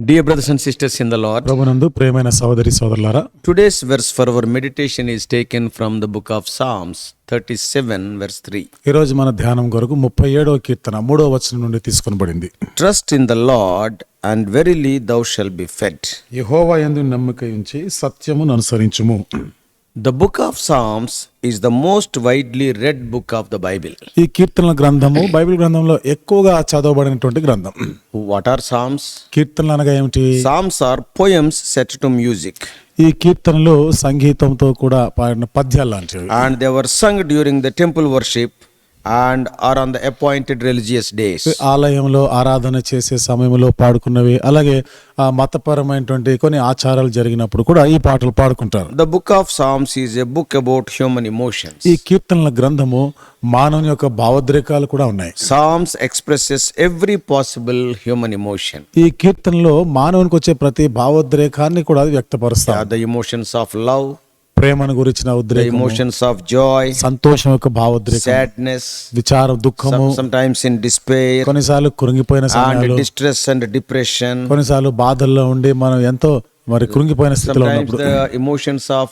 Dear brothers and sisters in the Lord, ప్రభునందు ప్రియమైన సహోదరి సోదరులారా, today's verse for our meditation is taken from the book of Psalms 37 verse 3. ఈ రోజు మన ధ్యానం కొరకు 37వ కీర్తన 3వ వచనం నుండి తీసుకొనబడింది. Trust in the Lord and verily thou shalt be fed. యెహోవా యందు నమ్మిక ఉంచి సత్యమును అనుసరించుము. The book of Psalms is the most widely read book of the Bible. ఈ కీర్తనల గ్రంథము బైబిల్ గ్రంథంలో ఎక్కువగా చదవబడినటువంటి గ్రంథం. What are Psalms? కీర్తనలు అనగా ఏమిటి? Psalms are poems set to music. ఈ కీర్తనలు సంగీతంతో కూడా పాడిన పద్యాలు లాంటివి. And they were sung during the temple worship and are on the appointed religious days. ఆలయంలో ఆరాధన చేసే సమయంలో పాడుకున్నవి, అలాగే మతపరమైనటువంటి కొన్ని ఆచారాలు జరిగినప్పుడు కూడా ఈ పాటలు పాడుకుంటారు. The book of Psalms is a book about human emotions. ఈ కీర్తనల గ్రంథము మానవుని యొక్క భావోద్రేకాలు కూడా ఉన్నాయి. Psalms expresses every possible human emotion. ఈ కీర్తనలో మానవునికి వచ్చే ప్రతి భావోద్రేకాన్ని కూడా అది వ్యక్తపరుస్తారు. The emotions of love, ప్రేమను గురించిన the ఉద్రేకము, emotions of joy, సంతోషం యొక్క భావోద్రేకం, sadness, విచారం, దుఃఖము, sometimes in despair, కొన్నిసార్లు కృంగిపోయిన and సమయాలు, distress and depression. కొన్నిసార్లు బాధల్లో ఉండి మనం ఎంతో కృంగిపోయిన స్థితిలో Sometimes ఉన్నప్పుడు, the emotions of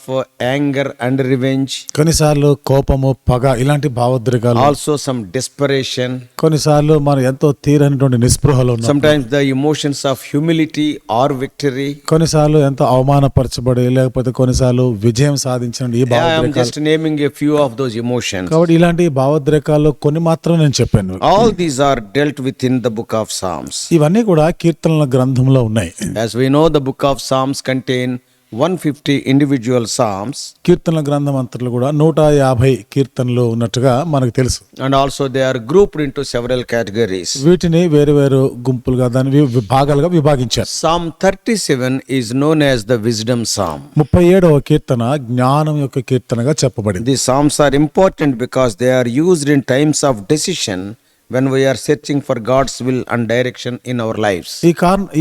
anger and revenge. కొన్నిసార్లు కోపము, పగ, ఇలాంటి భావోద్రేకాలు, Also some desperation. కొన్నిసార్లు మనం ఎంతో తీరనటువంటి నిస్పృహలో ఉన్నాం, Sometimes the emotions of humility or victory. కొన్నిసార్లు ఎంతో అవమానపరచబడి, లేకపోతే కొన్నిసార్లు విజయం సాధించిన ఈ I am భావోద్రేకాలు. just naming a few of those emotions. కాబట్టి ఇలాంటి భావోద్రేకాల్లో కొన్ని మాత్రం నేను చెప్పాను. All these are dealt with in the book of Psalms. ఇవన్నీ కూడా కీర్తనల గ్రంథంలో ఉన్నాయి. As we know, the book of Psalms contain 150 individual psalms, కీర్తనల గ్రంథం అంతట్లో కూడా 150 కీర్తనలు ఉన్నట్టుగా మనకు తెలుసు. and also they are grouped into several categories. వీటిని వేరు వేరు గుంపులుగా దాని భాగాలుగా విభాగించారు. Psalm 37 is known as the wisdom psalm. 37వ కీర్తన జ్ఞానం యొక్క కీర్తనగా చెప్పబడింది. These psalms are important because they are used in times of decision when we are searching for God's will and direction in our lives.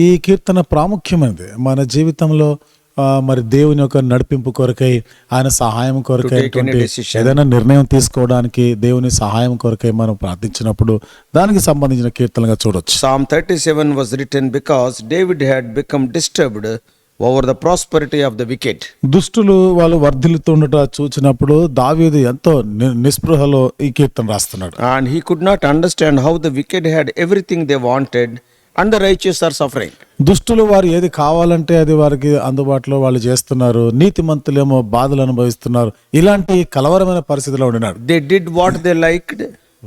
ఈ కీర్తన ప్రాముఖ్యమైనది మన జీవితంలో. మరి దేవుని యొక్క నడిపింపు కొరకై, ఆయన సహాయం కొరకై, ఏదైనా నిర్ణయం తీసుకోవడానికి దేవుని సహాయం కొరకై మనం ప్రార్థించినప్పుడు దానికి సంబంధించిన కీర్తనగా చూడొచ్చు. Psalm 37 was written because David had become disturbed over the prosperity of the wicked. దుష్టులు వాళ్ళు వర్ధిల్లుతుండట చూచినప్పుడు దావీదు ఎంతో నిస్పృహలో ఈ కీర్తన రాస్తున్నాడు. And he could not understand how the wicked had everything they wanted and the righteous are suffering. దుష్టులు వారు ఏది కావాలంటే అది వారికి అందుబాటులో వాళ్ళు చేస్తున్నారు, నీతిమంతులేమో బాధలు అనుభవిస్తున్నారు. ఇలాంటి కలవరమైన పరిస్థితిలో ఉండినాడు. They did what they liked.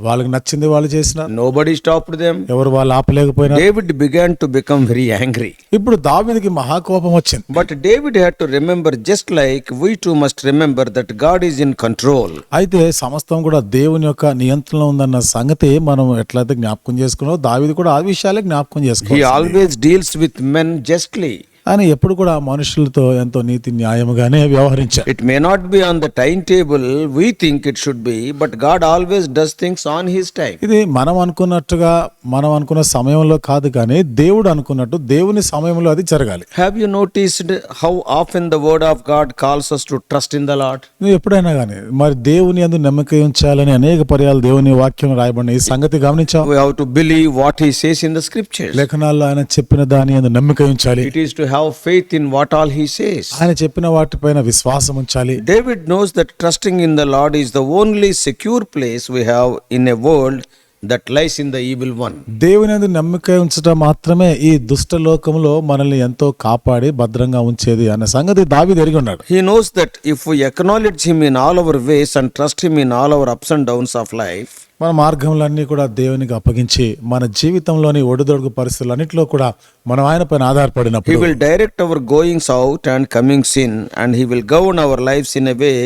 వాళ్ళకి నచ్చింది వాళ్ళు చేసినారు. Nobody stopped them. ఎవరు వాళ్ళు ఆపలేకపోయినారు. David began to become very angry. ఇప్పుడు దావీదుకి మహాకోపం వచ్చింది. But David had to remember, just like we too must remember, that God is in control. అయితే సమస్తం కూడా దేవుని యొక్క నియంత్రణలో ఉందన్న సంగతి మనం ఎట్లయితే జ్ఞాపకం చేసుకున్నామో దావీదు కూడా ఆ విషయాలే జ్ఞాపకం He చేసుకోవాలి. always deals with men justly. ఆయన ఎప్పుడు కూడా మనుషులతో ఎంతో నీతి న్యాయముగానే వ్యవహరించారు. It may not be on the timetable we think it should be, but God always does things on his time. ఇది మనం అనుకున్నట్టుగా మనం అనుకున్న సమయంలో కాదు, కానీ దేవుడు అనుకున్నట్టు దేవుని సమయంలో అది జరగాలి. Have you noticed how often the word of God calls us to trust in the Lord? నువ్వు ఎప్పుడైనా కానీ మరి దేవుని యందు నమ్మకం ఉంచాలని అనేక పర్యాలు దేవుని వాక్యం రాయబడిన ఈ సంగతి గమనించావు. We have to believe what he says in the scriptures. లేఖనాల్లో ఆయన చెప్పిన దాని యందు నమ్మకం ఉంచాలి. It is to have faith in what all he says. ఆయన చెప్పిన వాటిపైన విశ్వాసం ఉంచాలి. David knows that trusting in the Lord is the only secure place we have in a world that lies in the evil one. దేవుని యందు నమ్మకం ఉంచడం మాత్రమే ఈ దుష్ట లోకంలో మనల్ని ఎంతో కాపాడి భద్రంగా ఉంచేది అన్న సంగతి దావీదు ఎరిగి ఉన్నాడు. He knows that if we acknowledge him in all our ways and trust him in all our ups and downs of life, మన మార్గములన్నీ కూడా దేవునికి అప్పగించి మన జీవితంలోని ఒడిదొడుగు పరిస్థితులన్నింటిలో కూడా మనం ఆయన పైన he ఆధారపడినప్పుడు will direct our goings out and comings in, and he will govern our lives in a way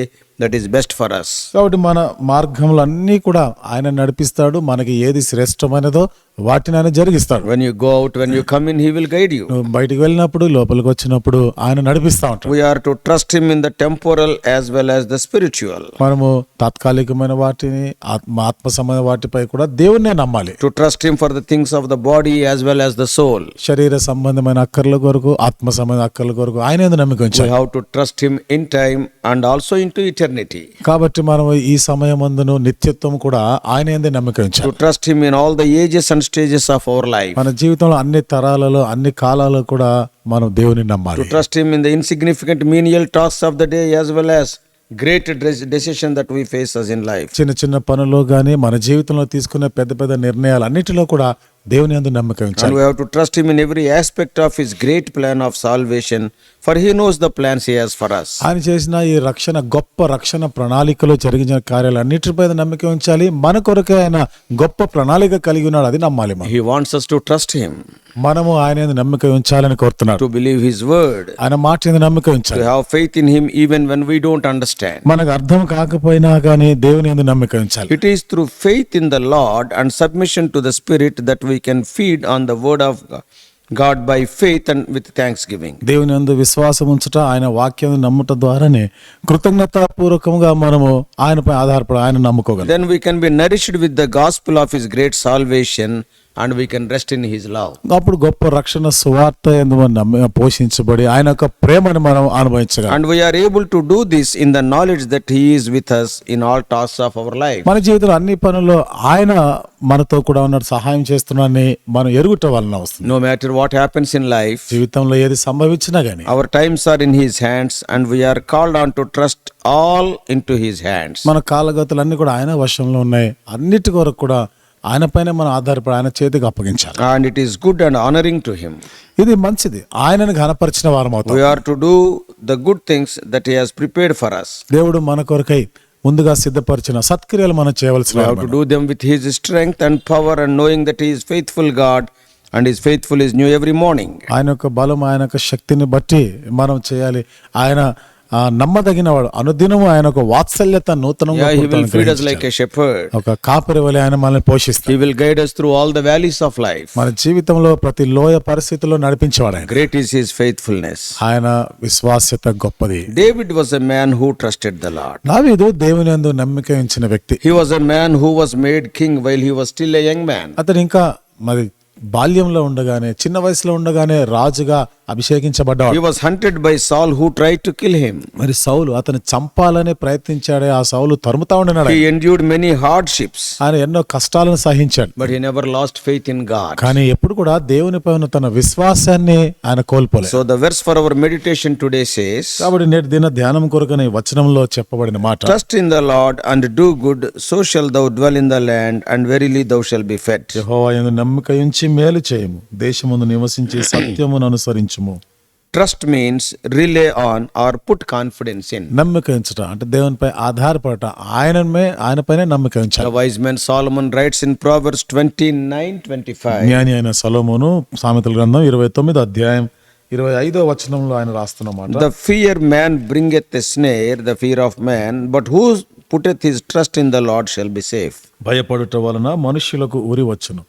that is best for us. కాబట్టి మన మార్గములన్నీ కూడా ఆయన నడిపిస్తాడు. మనకి ఏది శ్రేష్టమైనదో వాటిని ఆయన జరిగిస్తాడు. When you go out, when you come in, he will guide you. నువ్వు బయటికి వెళ్ళినప్పుడు లోపలికి వచ్చినప్పుడు ఆయన నడిపిస్తా ఉంటాడు. We are to trust him in the temporal as well as the spiritual. మనము తాత్కాలికమైన వాటిని ఆత్మ సంబంధ వాటిపై కూడా దేవుణ్ణే నమ్మాలి. To trust him for the things of the body as well as the soul. శరీర సంబంధమైన అక్కర్ల కొరకు, ఆత్మ సంబంధ అక్కర్ల కొరకు ఆయన యందు నమ్మకం We ఉంచాలి. have to trust him in time and also into eternity. కాబట్టి మనం ఈ సమయమందును నిత్యత్వం కూడా ఆయన యందే నమ్మకం ఉంచాలి. To trust him in all the ages and different stages of our life. మన జీవితంలో అన్ని తరాలలో అన్ని కాలాలలో కూడా మనం దేవుని నమ్మాలి. To trust Him in the insignificant menial tasks of the day as well as great decision that we face as in life. చిన్న చిన్న పనుల్లో గానీ మన జీవితంలో తీసుకునే పెద్ద పెద్ద నిర్ణయాలు అన్నిటిలో కూడా దేవుని యందు నమ్మకం And ఉంచాలి. we have to trust Him in every aspect of His great plan of salvation, for He knows the plans He has for us. ఆయన చేసిన ఈ గొప్ప రక్షణ ప్రణాళికలో జరిగిన కార్యాలు అన్నిటిపై నమ్మకం ఉంచాలి. మన కొరకే ఆయన గొప్ప ప్రణాళిక కలిగి ఉన్నాడు, అది నమ్మాలి. He wants us to trust Him, మనము ఆయన యందు నమ్మకం ఉంచాలని కోరుతున్నాడు. to believe His word, ఆయన మాట యందు నమ్మకం to ఉంచాలి. have faith in Him even when we don't understand. మనకు అర్థం కాకపోయినా కానీ దేవుని యందు నమ్మకం ఉంచాలి. It is through faith in the Lord and submission to the Spirit that we can feed on the word of God by faith and with thanksgiving. దేవుని యందు విశ్వాసం ఉంచుట, ఆయన వాక్యం నమ్ముట ద్వారానే కృతజ్ఞతాపూర్వకంగా మనము ఆయనపై ఆధారపడి ఆయన నమ్ముకోగలం. Then we can be nourished with the gospel of His great salvation and we can rest in His love. అప్పుడు గొప్ప రక్షణ సువార్త యందు మనం పోషించబడి ఆయన యొక్క ప్రేమను మనం అనుభవించగలం. And we are able to do this in the knowledge that He is with us in all tasks of our life. మన జీవితంలో అన్ని పనుల్లో ఆయన మనతో కూడా ఉన్నాడు, సహాయం చేస్తున్నాడని మనం ఎరుగుట వలన వస్తుంది. No matter what happens in life, జీవితంలో ఏది సంభవించినా గానీ our times are in His hands and we are called on to trust all into His hands. మన కాలగతులన్నీ కూడా ఆయన వశంలో ఉన్నాయి. అన్నిటి కొరకు కూడా ఆయన పైన మనం ఆధారపడి ఆయన చేతికి అప్పగించాలి. And it is good and honoring to Him. ఇది మంచిది, ఆయనను ఘనపరిచిన వారం అవుతాం. We are to do the good things that He has prepared for us. దేవుడు మన కొరకై ముందుగా సిద్ధపరిచిన సత్క్రియలు మనం చేయవలసిన We have to do them with His strength and power and knowing that He is faithful God and His faithful is new every morning. ఆయన యొక్క బలం, ఆయన యొక్క శక్తిని బట్టి మనం చేయాలి. ఆయన నమ్మదగినవాడు, అనుదినము ఆయన ఒక వాత్సల్యత నూతనంగా He will feed us like a shepherd. ఒక కాపరి వలె ఆయన మనల్ని పోషిస్తాడు. He will guide us through all the valleys of life. మన జీవితంలో ప్రతి లోయ పరిస్థితుల్లో నడిపించేవాడు ఆయన. Great is His faithfulness. ఆయన విశ్వాస్యత గొప్పది. David was a man who trusted the Lord. దావీదు దేవుని యందు నమ్మిక ఉంచిన వ్యక్తి. He was a man who was made king while he was still a young man. అతను ఇంకా మరి బాల్యంలో ఉండగానే, చిన్న వయసులో ఉండగానే రాజుగా అభిషేకించబడ్డాడు. He was hunted by Saul who tried to kill him. మరి సౌలు అతను చంపాలని ప్రయత్నించాడే, ఆ సౌలు తరుముతా ఉండినాడు. He endured many hardships, ఆయన ఎన్నో కష్టాలను సహించాడు. but he never lost faith in God. కానీ ఎప్పుడు కూడా దేవునిపై ఉన్న తన విశ్వాసాన్ని ఆయన కోల్పోలేదు. So the verse for our meditation today says, కాబట్టి నేటి దిన ధ్యానం కొరకని వచనంలో చెప్పబడిన మాట, trust in the Lord and do good, so shall thou dwell in the land, and verily thou shalt be fed. యెహోవా యందు నమ్మిక ఉంచి మేలు చేయము, దేశమందు నివసించి సత్యమును అనుసరించుము. Trust means rely on or put confidence in. నమ్మిక ఉంచుట అంటే దేవునిపై ఆధారపడట, ఆయనపైనే నమ్మిక ఉంచాలి. The wise man Solomon writes in Proverbs 29:25. జ్ఞాని అయిన సొలొమోను సామెతల గ్రంథం 29వ అధ్యాయం 25వ వచనంలో ఆయన రాస్తున్నమాట, The fear man bringeth a snare, the fear of man, but who putteth his trust in the Lord shall be safe. భయపడుట వలన మనుష్యులకు ఉరి వచ్చును,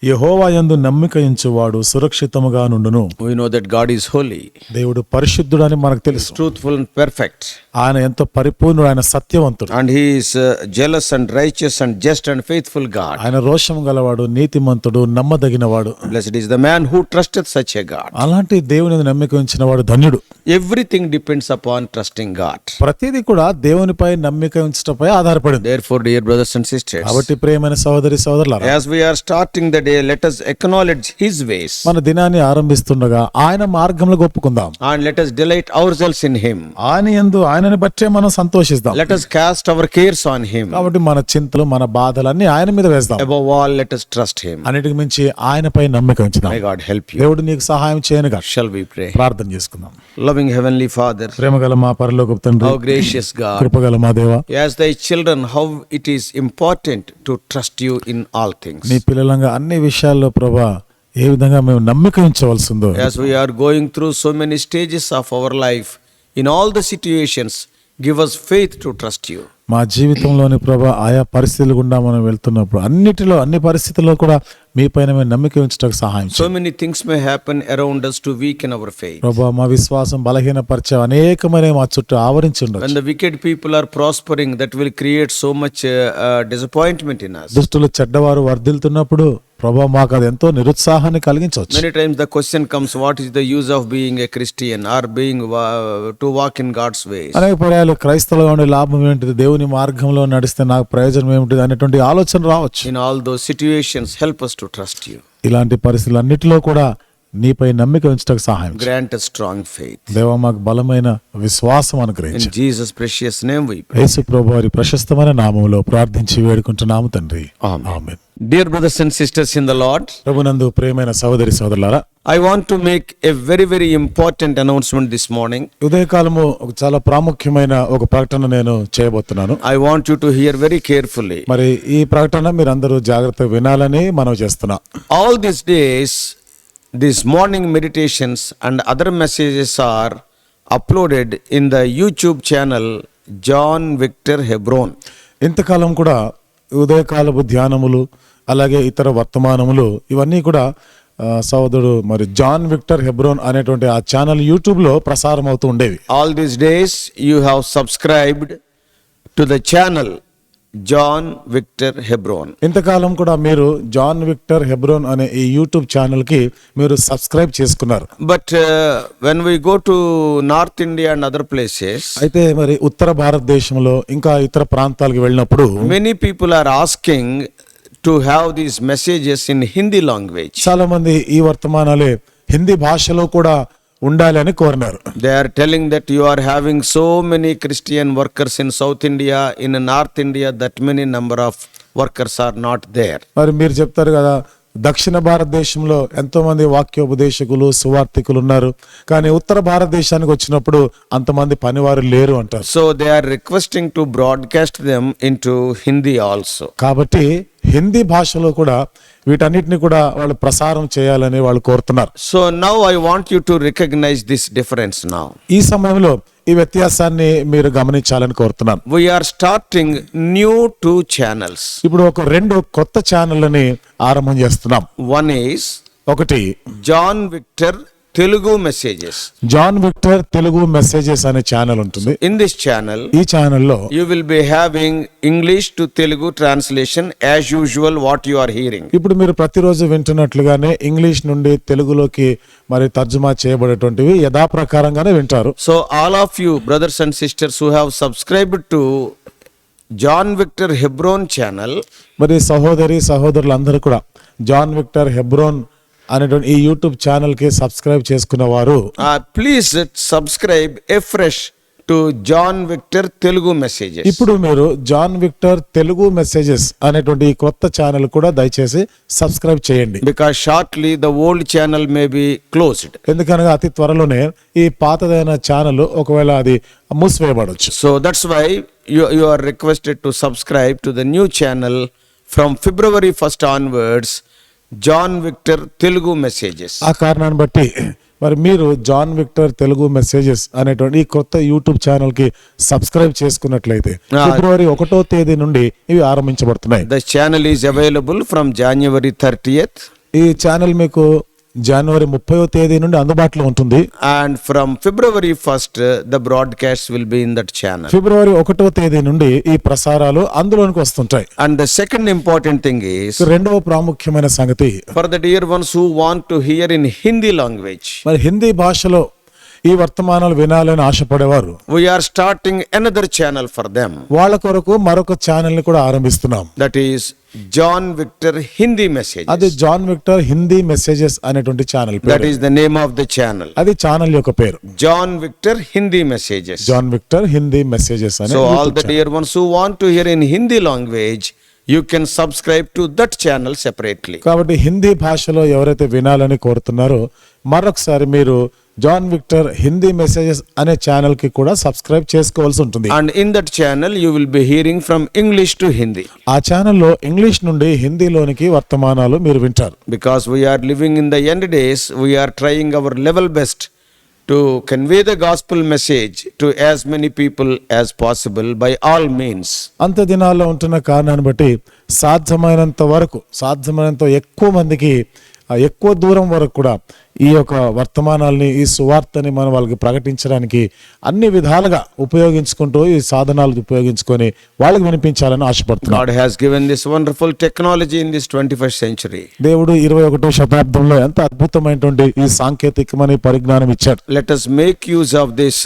యెహోవా యందు నమ్మిక ఉంచువాడు సురక్షితముగా నుండును. We know that God is holy, దేవుడు పరిశుద్ధుడని మనకు తెలుసు. truthful and perfect, ఆయన ఎంతో పరిపూర్ణుడు, ఆయన సత్యవంతుడు, and He is jealous and righteous and just and faithful God. ఆయన రోషం గలవాడు, నీతిమంతుడు, నమ్మదగినవాడు. Blessed is the man who trusteth such a God. అలాంటి దేవుని యందు నమ్మిక ఉంచిన వాడు ధన్యుడు. Everything depends upon trusting God. ప్రతిదీ కూడా దేవునిపై నమ్మిక ఉంచటపై ఆధారపడింది. Therefore, dear brothers and sisters, కాబట్టి ప్రియమైన సహోదరి సహోదరులారా, as we are starting the day, let us acknowledge His ways, మన దినాన్ని ఆరంభిస్తుండగా ఆయన మార్గంలో ఒప్పుకుందాం. and let us delight ourselves in Him. ఆయన యందు ఆయనని బట్టే మనం సంతోషిస్తాం. Let us cast our cares on Him. కాబట్టి మన చింతలు, మన బాధలన్నీ ఆయన మీద వేస్తాం. Above all, let us trust Him. అన్నిటికి మించి ఆయనపై నమ్మిక ఉంచుదాం. May God help you. దేవుడు నీకు సహాయం చేయనుగా. Shall we pray? ప్రార్థన చేసుకుందాం. Loving Heavenly Father, ప్రేమగల మా పరలోకపు తండ్రి, how gracious God, కృపగల మా దేవా, as Thy children, how it is important to trust You in all things. నీ పిల్లలంగా అన్ని విషయాల్లో ప్రభా ఏ విధంగా మేము నమ్మిక ఉంచవలసిందో, As we are going through so many stages of our life, in all the situations, give us faith to trust You. మా జీవితంలోని ప్రభా ఆయా పరిస్థితులు గుండా మనం వెళ్తున్నప్పుడు అన్ని పరిస్థితుల్లో కూడా మీ పైన మేము నమ్మిక ఉంచడానికి సహాయం So many things may happen around us to weaken our faith. ప్రభా, మా విశ్వాసం బలహీనపరిచే అనేకమైన మా చుట్టూ ఆవరించి ఉండొచ్చు. When the wicked people are prospering, that will create so much disappointment in us. దుష్టులు చెడ్డవారు వర్ధిల్తున్నప్పుడు ప్రభా మాకు అది ఎంతో నిరుత్సాహాన్ని కలిగించవచ్చు. Many times the question comes, what is the use of being a Christian or being to walk in God's ways? అనేక పర్యాలు క్రైస్తవులుగా ఉండే లాభం ఏంటిది, దేవుని మార్గంలో నడిస్తే నాకు ప్రయోజనం ఏమిటి అనేటువంటి ఆలోచన రావచ్చు. In all those situations, help us to trust you. ఇలాంటి పరిస్థితులన్నిటిలో కూడా నీపై నమ్మిక ఉంచటకు సహాయం చేయి. Grant us strong faith. దేవా మాకు బలమైన విశ్వాసం అనుగ్రహించు. In Jesus' precious name we pray. యేసు ప్రభువు వారి ప్రశస్తమైన నామములో ప్రార్థించి వేడుకుంటున్నాము తండ్రి. Amen. Amen. Dear brothers and sisters in the Lord, ప్రభునందు ప్రియమైన సహోదరి సహోదరులారా, I want to make a very important announcement this morning. ఉదయకాలము ఒక చాలా ప్రాముఖ్యమైన ఒక ప్రకటన నేను చేయబోతున్నాను. I want you to hear very carefully. మరి ఈ ప్రకటన మీరందరూ జాగ్రత్తగా వినాలని మనవి చేస్తున్నా. All these days, these morning meditations and other messages are uploaded in the YouTube channel John Victor Hebron. ఇంతకాలం కూడా ఉదయకాలపు ధ్యానములు అలాగే ఇతర వర్తమానములు ఇవన్నీ కూడా సహోదరుడు మరి జాన్ విక్టర్ హెబ్రోన్ అనేటువంటి ఆ ఛానల్ యూట్యూబ్ లో ప్రసారం అవుతూ ఉండేవి. All these days you have subscribed to the channel John Victor Hebron. ఇంతకాలం కూడా మీరు జాన్ విక్టర్ హెబ్రోన్ అనే ఈ యూట్యూబ్ ఛానల్ కి మీరు సబ్స్క్రైబ్ చేసుకున్నారు. But when we go to North India and other places, అయితే మరి ఉత్తర భారతదేశంలో ఇంకా ఇతర ప్రాంతాలకు వెళ్ళినప్పుడు many people are asking to have these messages in Hindi language. చాలా మంది ఈ వర్తమానాలే హిందీ భాషలో కూడా ఉండాలి అని కోరినారు. They are telling that you are having so many Christian workers in South India, in North India, that many number of workers are not there. మరి మీరు చెప్తారు కదా, దక్షిణ భారతదేశంలో ఎంతో మంది వాక్యోపదేశకులు సువార్థికులు ఉన్నారు, కానీ ఉత్తర భారతదేశానికి వచ్చినప్పుడు అంతమంది పనివారు లేరు అంటారు. So they are requesting to broadcast them into Hindi also. కాబట్టి హిందీ భాషలో కూడా వీటన్నిటిని కూడా వాళ్ళు ప్రసారం చేయాలని వాళ్ళు కోరుతున్నారు. So now I want you to recognize this difference now. ఈ సమయంలో ఈ వ్యత్యాసాన్ని మీరు గమనించాలని కోరుతున్నాను. We are starting new 2 channels. ఇప్పుడు ఒక 2 కొత్త ఛానళ్ళని ఆరంభం చేస్తున్నాం. One is ఒకటి John Victor Telugu Messages. John Victor Telugu messages అనే ఛానల్ ఉంటుంది. In this channel, ఈ ఛానల్లో you will be having English to Telugu translation as usual what you are hearing. ఇప్పుడు మీరు ప్రతిరోజు వింటున్నట్లుగానే ఇంగ్లీష్ నుండి తెలుగులోకి మరి తర్జుమా చేయబడేటువంటివి యథాప్రకారంగానే వింటారు. So all of you brothers and sisters who have subscribed to John Victor Hebron channel, మరి సహోదరులందరూ కూడా జాన్ విక్టర్ హెబ్రోన్ అనేటువంటి ఈ యూట్యూబ్ ఛానల్ కి సబ్స్క్రైబ్ చేసుకున్న వారు please subscribe afresh to John Victor Telugu Messages. ఇప్పుడు మీరు జాన్ విక్టర్ తెలుగు మెసేజెస్ అనేటువంటి ఈ కొత్త ఛానల్ కూడా దయచేసి సబ్స్క్రైబ్ చేయండి. Because shortly the old channel may be closed. ఎందుకనగా అతి త్వరలోనే ఈ పాతదైన ఛానల్ ఒకవేళ అది మూసివేయబడవచ్చు. So that's why you are requested to subscribe to the new channel from February 1st onwards, John Victor Telugu Messages. ఆ కారణాన్ని బట్టి మరి మీరు జాన్ విక్టర్ తెలుగు మెసేజెస్ అనేటువంటి ఈ కొత్త యూట్యూబ్ ఛానల్ కి సబ్స్క్రైబ్ చేసుకున్నట్లయితే ఫిబ్రవరి 1వ తేదీ నుండి ఇవి ఆరంభించబడుతున్నాయి. The channel is available from January 30th. ఈ ఛానల్ మీకు జనవరి 30వ తేదీ నుండి అందుబాటులో ఉంటుంది. And from February 1st the broadcasts will be in that channel. ఫిబ్రవరి 1వ తేదీ నుండి ఈ ప్రసారాలు అందులోనికి వస్తుంటాయి. And the second important thing is, రెండవ ప్రాముఖ్యమైన సంగతి, for the dear ones who want to hear in Hindi language, మరి హిందీ భాషలో ఈ వర్తమానాలు వినాలని ఆశపడేవారు we are starting another channel for them. వాళ్ళ కొరకు మరొక ఛానల్ ని కూడా ఆరంభిస్తున్నాం. That is John Victor Hindi Messages. అది జాన్ విక్టర్ హిందీ మెసేజెస్ అనేటువంటి ఛానల్ That పేరు. is the name of the channel. అది ఛానల్ యొక్క పేరు, John Victor Hindi Messages. John Victor Hindi messages అనే So all YouTube the dear ones who want to hear in Hindi language, you can subscribe to that channel separately. కాబట్టి హిందీ భాషలో ఎవరైతే వినాలని కోరుతున్నారో మరొకసారి మీరు జాన్ విక్టర్ హిందీ మెసేజెస్ అనే ఛానల్ కి కూడా సబ్స్క్రైబ్ చేసుకోవాల్సి ఉంటుంది. And in that channel you will be hearing from English to Hindi. ఆ ఛానల్లో ఇంగ్లీష్ నుండి హిందీలోనికి వర్తమానాలు మీరు వింటారు. Because we are living in the end days, we are trying our level best to convey the gospel message to as many people as possible by all means. అంత దినాల్లో ఉంటున్న కారణాన్ని బట్టి సాధ్యమైనంత ఎక్కువ మందికి ఎక్కువ దూరం వరకు కూడా ఈ యొక్క వర్తమానాల్ని ఈ సువార్తని మనం వాళ్ళకి ప్రకటించడానికి అన్ని విధాలుగా ఉపయోగించుకుంటూ ఈ సాధనాలు ఉపయోగించుకొని వాళ్ళకి వినిపించాలని ఆశపడుతున్నాం. God has given this wonderful technology in this 21st century. దేవుడు 21వ శతాబ్దంలో ఎంత అద్భుతమైనటువంటి ఈ సాంకేతికమైన పరిజ్ఞానం ఇచ్చాడు. Let us make use of this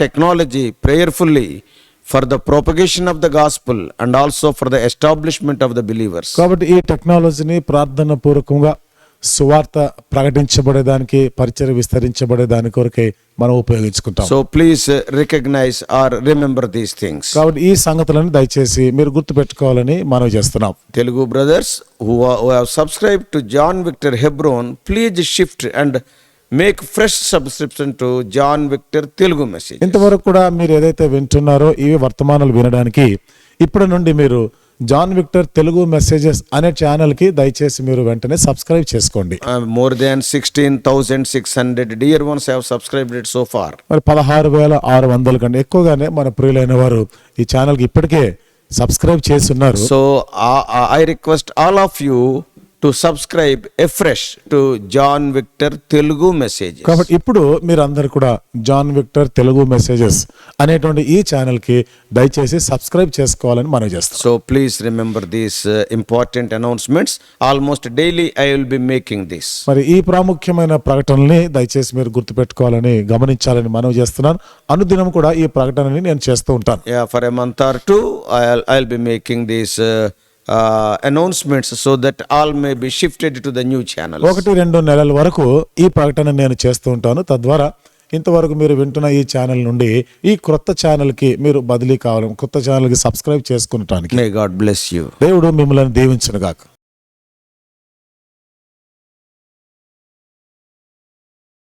technology prayerfully for the propagation of the gospel and also for the establishment of the believers. కాబట్టి ఈ టెక్నాలజీని ప్రార్థన పూర్వకంగా సువార్త ప్రకటించబడేదానికి, పరిచర్య విస్తరించబడేదాని కొరకై మనం ఉపయోగించుకుంటాం. So please recognize or remember these things. కాబట్టి ఈ సంగతులను దయచేసి మీరు గుర్తుపెట్టుకోవాలని మనం చేస్తున్నాం. Telugu brothers who have subscribed to John Victor Hebron, please shift and make fresh subscription to John Victor Telugu message. ఇంతవరకు కూడా మీరు ఏదైతే వింటున్నారో ఇవి వర్తమానాలు వినడానికి ఇప్పటి నుండి మీరు జాన్ విక్టర్ తెలుగు మెసేజెస్ అనే ఛానల్ కి దయచేసి మీరు వెంటనే సబ్స్క్రైబ్ చేసుకోండి. More than 16,600 dear ones have subscribed it so far. మరి 16,600 కంటే ఎక్కువగానే మన ప్రియులైన వారు ఈ ఛానల్ కి ఇప్పటికే సబ్స్క్రైబ్ చేసి ఉన్నారు. So I request all of you to subscribe afresh to John Victor Telugu messages. కాబట్టి ఇప్పుడు మీరు అందరు కూడా జాన్ విక్టర్ తెలుగు మెసేజెస్ అనేటువంటి ఈ ఛానల్ కి దయచేసి సబ్స్క్రైబ్ చేసుకోవాలని మనం చేస్తాం. So please remember these important announcements. Almost daily I will be making this. మరి ఈ ప్రాముఖ్యమైన ప్రకటనల్ని దయచేసి మీరు గుర్తుపెట్టుకోవాలని, గమనించాలని మనం చేస్తున్నాను. అనుదినం కూడా ఈ ప్రకటనని నేను చేస్తూ ఉంటాను. Yeah, for a month or two I'll be making these announcements so that all may be shifted to the new channels. 1-2 నెలల వరకు ఈ ప్రకటన నేను చేస్తూ ఉంటాను. తద్వారా ఇంతవరకు మీరు వింటున్న ఈ ఛానల్ నుండి ఈ క్రొత్త ఛానల్ కి మీరు బదిలీ కావాలి, కొత్త ఛానల్ కి subscribe చేసుకునటానికి. May God bless you. దేవుడు మిమ్మల్ని దీవించును గాక.